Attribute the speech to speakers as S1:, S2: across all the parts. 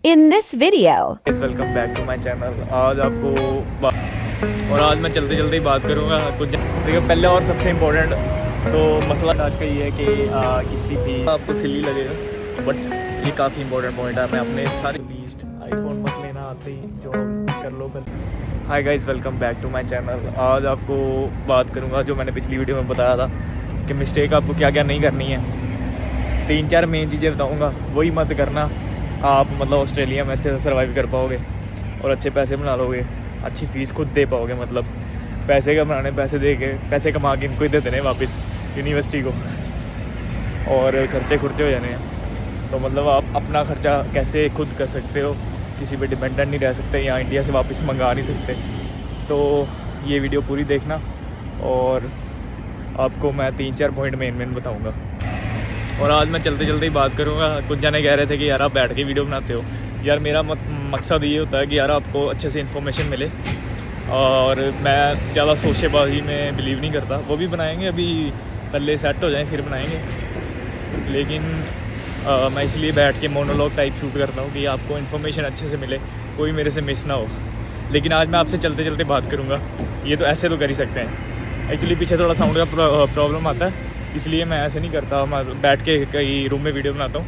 S1: in this video.
S2: Welcome back to my channel. आज मैं चलते चलते ही बात करूँगा कुछ। देखिए, पहले और सबसे इम्पोर्टेंट तो मसला आज का ये है कि किसी भी आपको सिली लगेगा, बट ये काफ़ी इंपॉर्टेंट पॉइंट है। मैं अपने सारे लीस्ट आईफोन मत लेना आते ही जो कर लो कर। Hi guys, welcome back to my channel. आज आपको बात करूँगा जो मैंने पिछली वीडियो में बताया था कि मिस्टेक आपको क्या क्या नहीं करनी है। 3-4 मेन चीज़ें बताऊँगा, वही मत करना। आप मतलब ऑस्ट्रेलिया में अच्छे से सर्वाइव कर पाओगे और अच्छे पैसे बना लोगे, अच्छी फ़ीस खुद दे पाओगे। मतलब पैसे का बनाने, पैसे दे के, पैसे कमा के इनको ही दे देने वापस यूनिवर्सिटी को, और खर्चे खुर्चे हो जाने हैं। तो मतलब आप अपना ख़र्चा कैसे खुद कर सकते हो, किसी पे डिपेंडेंट नहीं रह सकते, यहाँ इंडिया से वापस मंगा नहीं सकते। तो ये वीडियो पूरी देखना और आपको मैं 3-4 पॉइंट मेन बताऊँगा। और आज मैं चलते चलते ही बात करूँगा। कुछ जाने कह रहे थे कि यार आप बैठ के वीडियो बनाते हो। यार मेरा मकसद ये होता है कि यार आपको अच्छे से इन्फॉर्मेशन मिले, और मैं ज़्यादा शोशेबाजी में बिलीव नहीं करता। वो भी बनाएंगे, अभी पहले सेट हो जाएं फिर बनाएंगे, लेकिन मैं इसलिए बैठ के मोनोलॉग टाइप शूट करता हूँ कि आपको इन्फॉर्मेशन अच्छे से मिले, कोई मेरे से मिस ना हो। लेकिन आज मैं आपसे चलते चलते बात करूँगा। ये तो ऐसे तो कर ही सकते हैं। एक्चुअली पीछे थोड़ा साउंड का प्रॉब्लम आता है, इसलिए मैं ऐसे नहीं करता। मैं बैठ के कई रूम में वीडियो बनाता हूँ।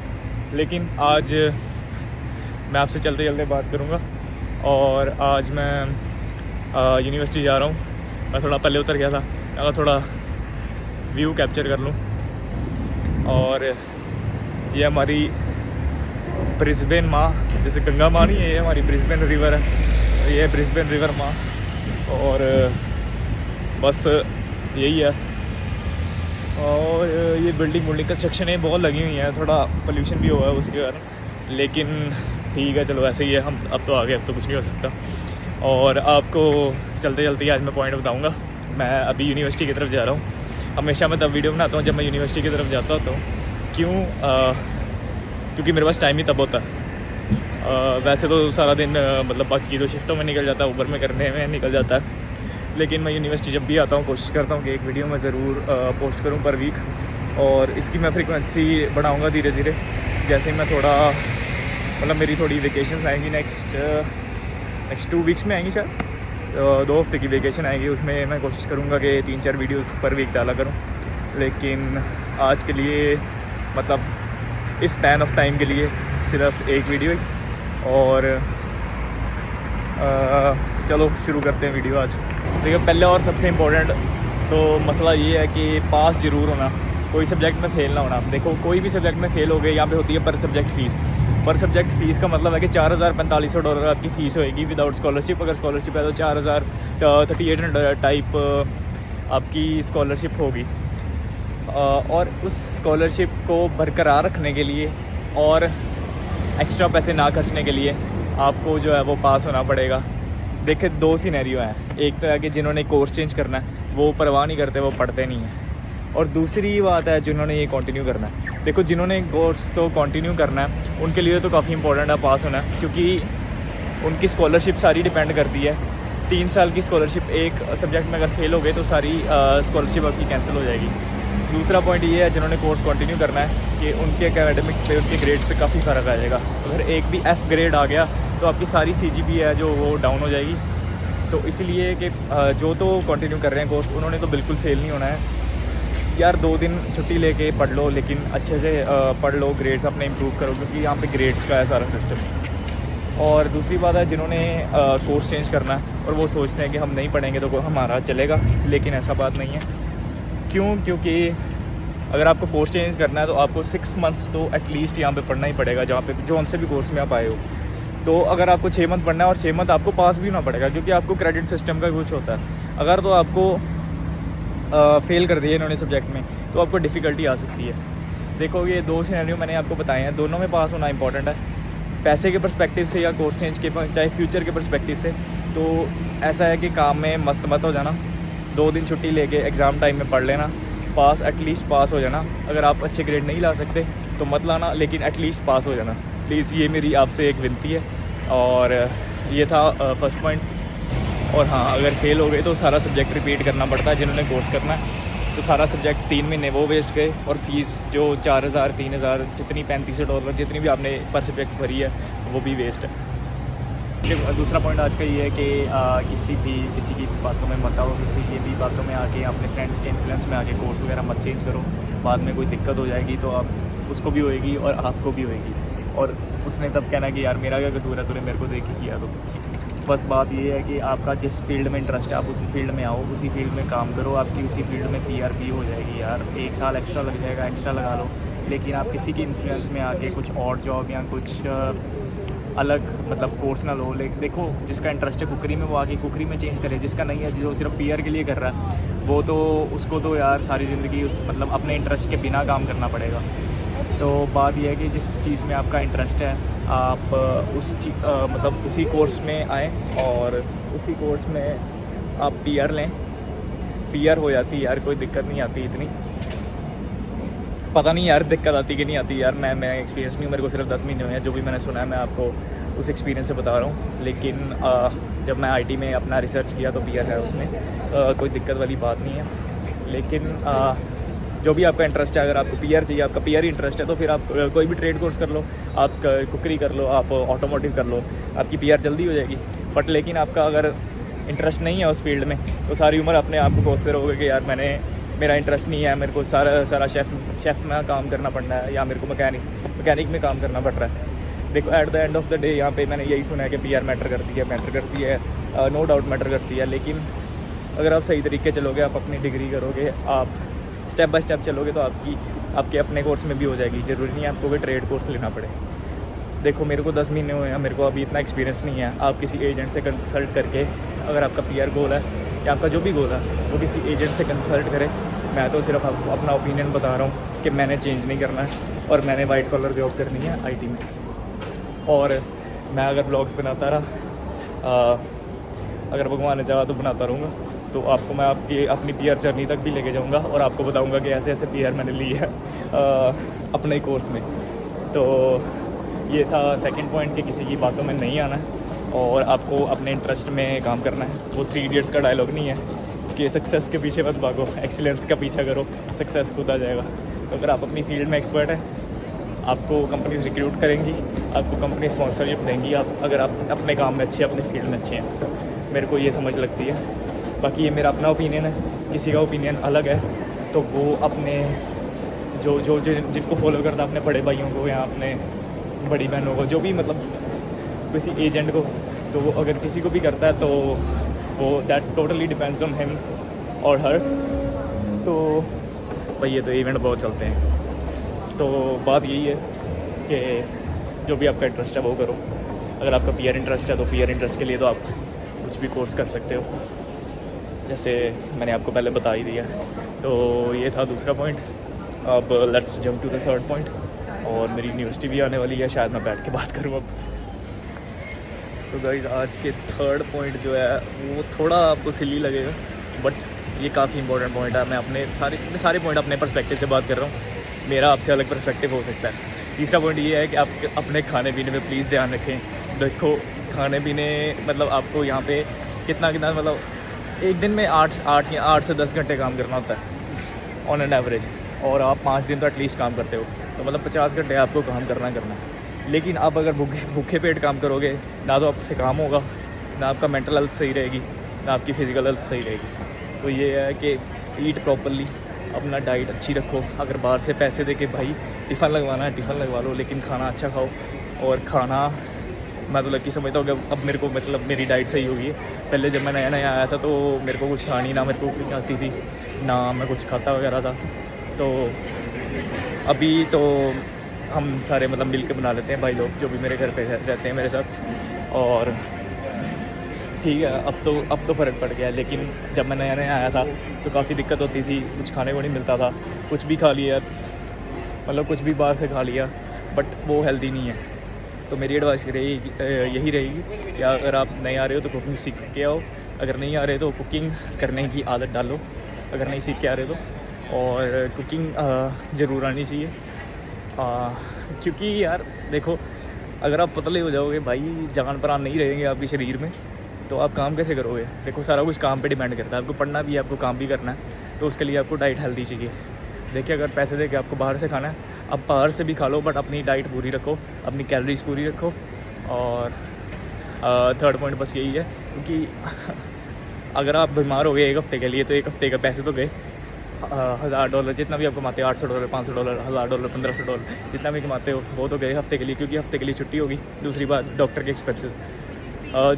S2: लेकिन आज मैं आपसे चलते चलते बात करूँगा। और आज मैं यूनिवर्सिटी जा रहा हूँ। मैं थोड़ा पहले उतर गया था, अगर थोड़ा व्यू कैप्चर कर लूँ। और ये हमारी ब्रिस्बेन माँ, जैसे गंगा माँ नहीं है, ये हमारी ब्रिस्बेन रिवर है। ये है ब्रिस्बेन रिवर माँ। और बस यही है। और ये बिल्डिंग कंस्ट्रक्शन है बहुत लगी हुई है, थोड़ा पोल्यूशन भी हुआ है उसके कारण, लेकिन ठीक है, चलो ऐसे ही है। हम अब तो आ गए, अब तो कुछ नहीं हो सकता। और आपको चलते चलते आज मैं पॉइंट बताऊंगा। मैं अभी यूनिवर्सिटी की तरफ जा रहा हूँ। हमेशा मैं तब वीडियो बनाता हूँ जब मैं यूनिवर्सिटी की तरफ जाता होता हूँ। क्योंकि मेरे पास टाइम ही तब होता है। वैसे तो सारा दिन मतलब बाकी तो शिफ्टों में निकल जाता है, ऊबर में करने में निकल जाता है। लेकिन मैं यूनिवर्सिटी जब भी आता हूँ कोशिश करता हूँ कि एक वीडियो मैं ज़रूर पोस्ट करूँ पर वीक। और इसकी मैं फ्रीक्वेंसी बढ़ाऊँगा धीरे धीरे, जैसे मैं थोड़ा मतलब मेरी थोड़ी वेकेशंस आएंगी नेक्स्ट 2 वीक्स में आएंगी शायद। 2 हफ्ते की वेकेशन आएगी, उसमें मैं कोशिश करूँगा कि 3-4 वीडियोस पर वीक डाला करूँ। लेकिन आज के लिए मतलब इस स्पैन ऑफ टाइम के लिए सिर्फ एक वीडियो ही। और चलो शुरू करते हैं वीडियो आज। देखिए, पहले और सबसे इम्पोर्टेंट तो मसला ये है कि पास ज़रूर होना, कोई सब्जेक्ट में फ़ेल ना होना। देखो, कोई भी सब्जेक्ट में फ़ेल हो गए, यहाँ पे होती है पर सब्जेक्ट फ़ीस। पर सब्जेक्ट फ़ीस का मतलब है कि $4,4500 आपकी फ़ीस होएगी विदाउट स्कॉलरशिप। अगर स्कॉलरशिप है तो 4,3800 टाइप आपकी स्कॉलरशिप होगी। और उस स्कॉलरशिप को बरकरार रखने के लिए और एक्स्ट्रा पैसे ना खर्चने के लिए आपको जो है वो पास होना पड़ेगा। देखिए, 2 सिनेरियो हैं। एक तो है कि जिन्होंने कोर्स चेंज करना है वो परवाह नहीं करते, वो पढ़ते नहीं हैं। और दूसरी बात है जिन्होंने ये कंटिन्यू करना है। देखो, जिन्होंने कोर्स तो कंटिन्यू करना है उनके लिए तो काफ़ी इंपॉर्टेंट है पास होना, क्योंकि उनकी स्कॉलरशिप सारी डिपेंड करती है। 3 साल की स्कॉलरशिप, एक सब्जेक्ट में अगर फेल हो गए तो सारी स्कॉलरशिप आपकी कैंसिल हो जाएगी। दूसरा पॉइंट ये है जिन्होंने कोर्स कंटिन्यू करना है कि उनके एकेडमिक्स पे, उनके ग्रेड्स पे काफ़ी फ़र्क आ जाएगा। अगर एक भी F ग्रेड आ गया तो आपकी सारी CGPA है जो वो डाउन हो जाएगी। तो इसलिए कि जो तो कंटिन्यू कर रहे हैं कोर्स, उन्होंने तो बिल्कुल फेल नहीं होना है। यार 2 दिन छुट्टी लेके पढ़ लो, लेकिन अच्छे से पढ़ लो, ग्रेड्स अपने इंप्रूव करो, क्योंकि यहाँ पे ग्रेड्स का है सारा सिस्टम। और दूसरी बात है जिन्होंने कोर्स चेंज करना है और वो सोचते हैं कि हम नहीं पढ़ेंगे तो हमारा चलेगा, लेकिन ऐसा बात नहीं है। क्यों? क्योंकि अगर आपको कोर्स चेंज करना है तो आपको 6 मंथ्स तो एटलीस्ट यहाँ पे पढ़ना ही पड़ेगा, जहाँ पे जौन से भी कोर्स में आप आए हो। तो अगर आपको 6 मंथ पढ़ना है और 6 मंथ आपको पास भी होना पड़ेगा, क्योंकि आपको क्रेडिट सिस्टम का कुछ होता है। अगर तो आपको फेल कर दिया इन्होंने सब्जेक्ट में तो आपको डिफ़िकल्टी आ सकती है। देखो, ये 2 सिनेरियो मैंने आपको बताए हैं, दोनों में पास होना इंपॉर्टेंट है। पैसे के पर्सपेक्टिव से या कोर्स चेंज के, चाहे फ्यूचर के पर्सपेक्टिव से, तो ऐसा है कि काम में मस्त मत हो जाना। 2 दिन छुट्टी लेके एग्ज़ाम टाइम में पढ़ लेना, पास एटलीस्ट पास हो जाना। अगर आप अच्छे ग्रेड नहीं ला सकते तो मत लाना, लेकिन एटलीस्ट पास हो जाना प्लीज़। ये मेरी आपसे एक विनती है। और ये था फर्स्ट पॉइंट। और हाँ, अगर फेल हो गए तो सारा सब्जेक्ट रिपीट करना पड़ता है जिन्होंने कोर्स करना है। तो सारा सब्जेक्ट 3 महीने वो वेस्ट गए, और फीस जो 4000 3000 जितनी $3500 जितनी भी आपने पर सब्जेक्ट भरी है वो भी वेस्ट है। दूसरा पॉइंट आज का ये है कि किसी की बातों में मत आओ, किसी की भी बातों में आके अपने फ्रेंड्स के इन्फ्लुएंस में आके कोर्स वगैरह मत चेंज करो। बाद में कोई दिक्कत हो जाएगी तो आप उसको भी होएगी और आपको भी होएगी, और उसने तब कहना कि यार मेरा क्या कसूर है, तूने मेरे को देख के किया। तो बस बात ये है कि आपका जिस फील्ड में इंटरेस्ट है आप उसी फील्ड में आओ, उसी फील्ड में काम करो, आपकी उसी फील्ड में PRP हो जाएगी। यार 1 साल एक्स्ट्रा लग जाएगा, एक्स्ट्रा लगा लो, लेकिन आप किसी की इन्फ्लुएंस में आके कुछ और जॉब या कुछ अलग मतलब कोर्स ना लो। देखो जिसका इंटरेस्ट है कुकरी में वो आके कुकरी में चेंज करे, जिसका नहीं है जो सिर्फ PR के लिए कर रहा है वो तो उसको तो यार सारी ज़िंदगी उस मतलब अपने इंटरेस्ट के बिना काम करना पड़ेगा। तो बात यह है कि जिस चीज़ में आपका इंटरेस्ट है आप मतलब उसी कोर्स में आएँ और उसी कोर्स में आप PR लें। PR हो जाती है यार, कोई दिक्कत नहीं आती इतनी, पता नहीं यार दिक्कत आती कि नहीं आती यार। मैं एक्सपीरियंस नहीं हूँ, मेरे को सिर्फ 10 महीने हुए हैं। जो भी मैंने सुना है मैं आपको उस एक्सपीरियंस से बता रहा हूँ। लेकिन जब मैं IT में अपना रिसर्च किया तो PR है उसमें, कोई दिक्कत वाली बात नहीं है। लेकिन जो भी आपका इंटरेस्ट है, अगर आपको PR चाहिए, आपका PR ही इंटरेस्ट है, तो फिर आप कोई भी ट्रेड कोर्स कर लो, आप कुकरी कर लो, आप ऑटोमोटिव कर लो, आपकी PR जल्दी हो जाएगी। बट लेकिन आपका अगर इंटरेस्ट नहीं है उस फील्ड में तो सारी उम्र अपने आप को कोसते रहोगे कि यार मेरा इंटरेस्ट नहीं है, मेरे को सारा शेफ़ में काम करना पड़ना है, या मेरे को मैकेनिक में काम करना पड़ रहा है। देखो at the end of the day यहाँ पे मैंने यही सुना है कि PR मैटर करती है, नो डाउट मैटर करती है। लेकिन अगर आप सही तरीके चलोगे, आप अपनी डिग्री करोगे, आप स्टेप बाय स्टेप चलोगे तो आपके अपने कोर्स में भी हो जाएगी। ज़रूरी नहीं है आपको कोई ट्रेड कोर्स लेना पड़े। देखो मेरे को 10 महीने हुए हैं, मेरे को अभी इतना एक्सपीरियंस नहीं है। आप किसी एजेंट से कंसल्ट करके, अगर आपका PR गोल है या आपका जो भी गोल है वो किसी एजेंट से कंसल्ट करें। मैं तो सिर्फ आपको अपना ओपिनियन बता रहा हूँ कि मैंने चेंज नहीं करना है और मैंने वाइट कॉलर जॉब करनी है IT में। और मैं अगर ब्लॉग्स बनाता रहा, अगर भगवान ने चाहा तो बनाता रहूँगा, तो आपको मैं अपनी PR जर्नी तक भी लेके जाऊँगा और आपको बताऊँगा कि ऐसे ऐसे PR मैंने ली है अपने कोर्स में। तो ये था सेकंड पॉइंट कि किसी की बातों में नहीं आना है और आपको अपने इंटरेस्ट में काम करना है। वो 3 इडियट्स का डायलॉग नहीं है कि सक्सेस के पीछे मत भागो, एक्सीलेंस का पीछा करो, सक्सेस खुद आ जाएगा। तो अगर आप अपनी फील्ड में एक्सपर्ट हैं, आपको कंपनीज रिक्रूट करेंगी, आपको कंपनी स्पॉन्सरशिप देंगी, अगर आप अपने काम में अच्छे, अपने फील्ड में अच्छे हैं। मेरे को ये समझ लगती है। बाकी ये मेरा अपना ओपिनियन है, किसी का ओपिनियन अलग है तो वो अपने जो जिनको फॉलो करता है, अपने बड़े भाइयों को या अपने बड़ी बहनों को, जो भी मतलब किसी एजेंट को, तो वो अगर किसी को भी करता है तो वो that totally depends on him और हर। तो भाई ये तो इवेंट बहुत चलते हैं। तो बात यही है कि जो भी आपका इंटरेस्ट है वो करो। अगर आपका PR इंटरेस्ट है तो PR इंटरेस्ट के लिए तो आप कुछ भी कोर्स कर सकते हो, जैसे मैंने आपको पहले बता ही दिया। तो ये था दूसरा पॉइंट। अब let's jump to the third point. और मेरी यूनिवर्सिटी भी आने वाली है, शायद मैं बैठ के बात करूँ अब। तो गाइस आज के थर्ड पॉइंट जो है वो थोड़ा आपको सिली लगेगा, बट ये काफ़ी इंपॉर्टेंट पॉइंट है। मैं अपने सारे पॉइंट अपने पर्सपेक्टिव से बात कर रहा हूँ, मेरा आपसे अलग पर्सपेक्टिव हो सकता है। तीसरा पॉइंट ये है कि आप अपने खाने पीने में प्लीज़ ध्यान रखें। देखो खाने पीने मतलब आपको यहाँ पे कितना मतलब एक दिन में 8 से 10 घंटे काम करना होता है ऑन एन एवरेज, और आप 5 दिन तो एटलीस्ट काम करते हो, तो मतलब 50 घंटे आपको काम करना है। लेकिन आप अगर भूखे पेट काम करोगे, ना तो आपसे काम होगा, ना आपका मेंटल हेल्थ सही रहेगी, ना आपकी फ़िज़िकल हेल्थ सही रहेगी। तो ये है कि ईट प्रॉपरली, अपना डाइट अच्छी रखो। अगर बाहर से पैसे दे के भाई टिफ़िन लगवाना है टिफ़िन लगवा लो, लेकिन खाना अच्छा खाओ। और खाना मैं तो लकी समझता हूँ कि अब मेरे को मतलब मेरी डाइट सही होगी। पहले जब मैं नया आया था तो मेरे को कुछ था नहीं, ना मेरे को कुकिंग आती थी, ना मैं कुछ खाता वगैरह था। तो अभी तो हम सारे मतलब मिल के बना लेते हैं भाई लोग, जो भी मेरे घर पे रहते हैं मेरे साथ। और ठीक है, अब तो फ़र्क पड़ गया है। लेकिन जब मैं नया आया था तो काफ़ी दिक्कत होती थी, कुछ खाने को नहीं मिलता था, कुछ भी खा लिया, मतलब कुछ भी बाहर से खा लिया, बट वो हेल्दी नहीं है। तो मेरी एडवाइस यही रहेगी कि अगर आप नहीं आ रहे हो तो कुकिंग सीख के आओ, अगर नहीं आ रहे तो कुकिंग करने की आदत डालो, अगर नहीं सीख के आ रहे तो। और कुकिंग ज़रूर आनी चाहिए, क्योंकि यार देखो अगर आप पतले हो जाओगे भाई, जान प्राण नहीं रहेंगे आपके शरीर में, तो आप काम कैसे करोगे। देखो सारा कुछ काम पे डिपेंड करता है, आपको पढ़ना भी है, आपको काम भी करना है। तो उसके लिए आपको डाइट हेल्दी चाहिए। देखिए अगर पैसे दे के आपको बाहर से खाना है, आप बाहर से भी खा लो, बट अपनी डाइट पूरी रखो, अपनी कैलोरीज पूरी रखो। और थर्ड पॉइंट बस यही है, क्योंकि अगर आप बीमार हो गए 1 हफ़्ते के लिए, तो 1 हफ़्ते का पैसे तो गए। $1000 जितना भी आप कमाते हो, $800, $500, $1000, $1500, जितना भी कमाते हो वो तो गए हफ्ते के लिए, क्योंकि हफ्ते के लिए छुट्टी होगी। दूसरी बात, डॉक्टर के एक्सपेंसेस,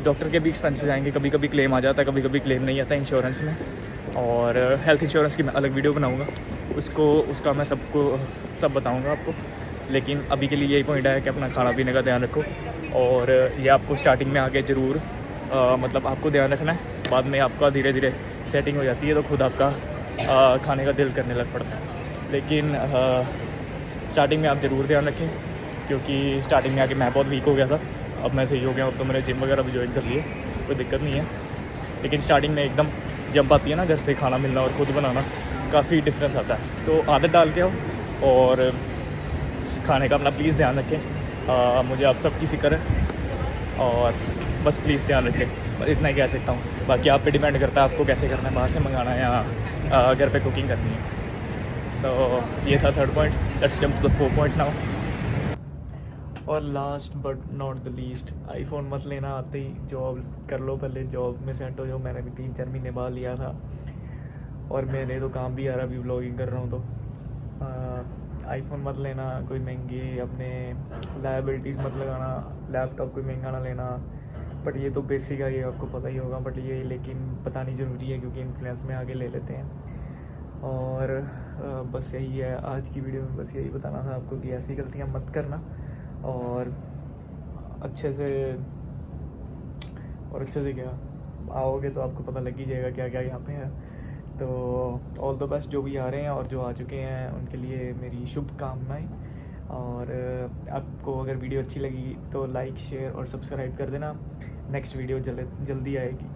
S2: डॉक्टर के भी एक्सपेंसेस आएंगे, कभी कभी क्लेम आ जाता है, कभी कभी क्लेम नहीं आता इंश्योरेंस में। और हेल्थ इंश्योरेंस की मैं अलग वीडियो बनाऊंगा, उसका मैं सब बताऊंगा आपको। लेकिन अभी के लिए यही पॉइंट है कि अपना खाना पीने का ध्यान रखो। और ये आपको स्टार्टिंग में आके ज़रूर मतलब आपको ध्यान रखना है, बाद में आपका धीरे धीरे सेटिंग हो जाती है तो खुद आपका खाने का दिल करने लग पड़ता है। लेकिन स्टार्टिंग में आप ज़रूर ध्यान रखें, क्योंकि स्टार्टिंग में आके मैं बहुत वीक हो गया था, अब मैं सही हो गया, अब तो मैंने जिम वगैरह भी ज्वाइन कर लिए, कोई दिक्कत नहीं है। लेकिन स्टार्टिंग में एकदम जंप आती है ना, घर से खाना मिलना और खुद बनाना, काफ़ी डिफरेंस आता है। तो आदत डाल के आओ और खाने का अपना प्लीज़ ध्यान रखें। मुझे आप सबकी फ़िक्र है और बस प्लीज़ ध्यान रखें, बस इतना ही कह सकता हूँ। बाकी आप पे डिपेंड करता है आपको कैसे करना है, बाहर से मंगाना है या घर पे कुकिंग करनी है। सो ये था third point. Let's jump to the fourth point now. और last but not the least, iPhone मत लेना आते ही, जॉब कर लो, पहले जॉब में सेट हो जाओ। मैंने भी 3-4 महीने बाद लिया था और मैंने तो काम भी आ रहा, अभी व्लॉगिंग कर रहा हूँ। तो आईफोन मत लेना, कोई महंगे अपने लायबिलिटीज़ मत लगाना, लैपटॉप कोई महंगा ना लेना। बट ये तो बेसिक है, ये आपको पता ही होगा, बट ये लेकिन बतानी ज़रूरी है क्योंकि इन्फ्लुएंस में आगे ले लेते हैं। और बस यही है आज की वीडियो में, बस यही बताना था आपको कि ऐसी गलतियाँ मत करना और अच्छे से क्या आओगे तो आपको पता लग ही जाएगा क्या क्या यहाँ पे है। तो ऑल द बेस्ट जो भी आ रहे हैं और जो आ चुके हैं उनके लिए मेरी शुभकामनाएं। और आपको अगर वीडियो अच्छी लगी तो लाइक, शेयर और सब्सक्राइब कर देना। नेक्स्ट वीडियो जल्दी आएगी।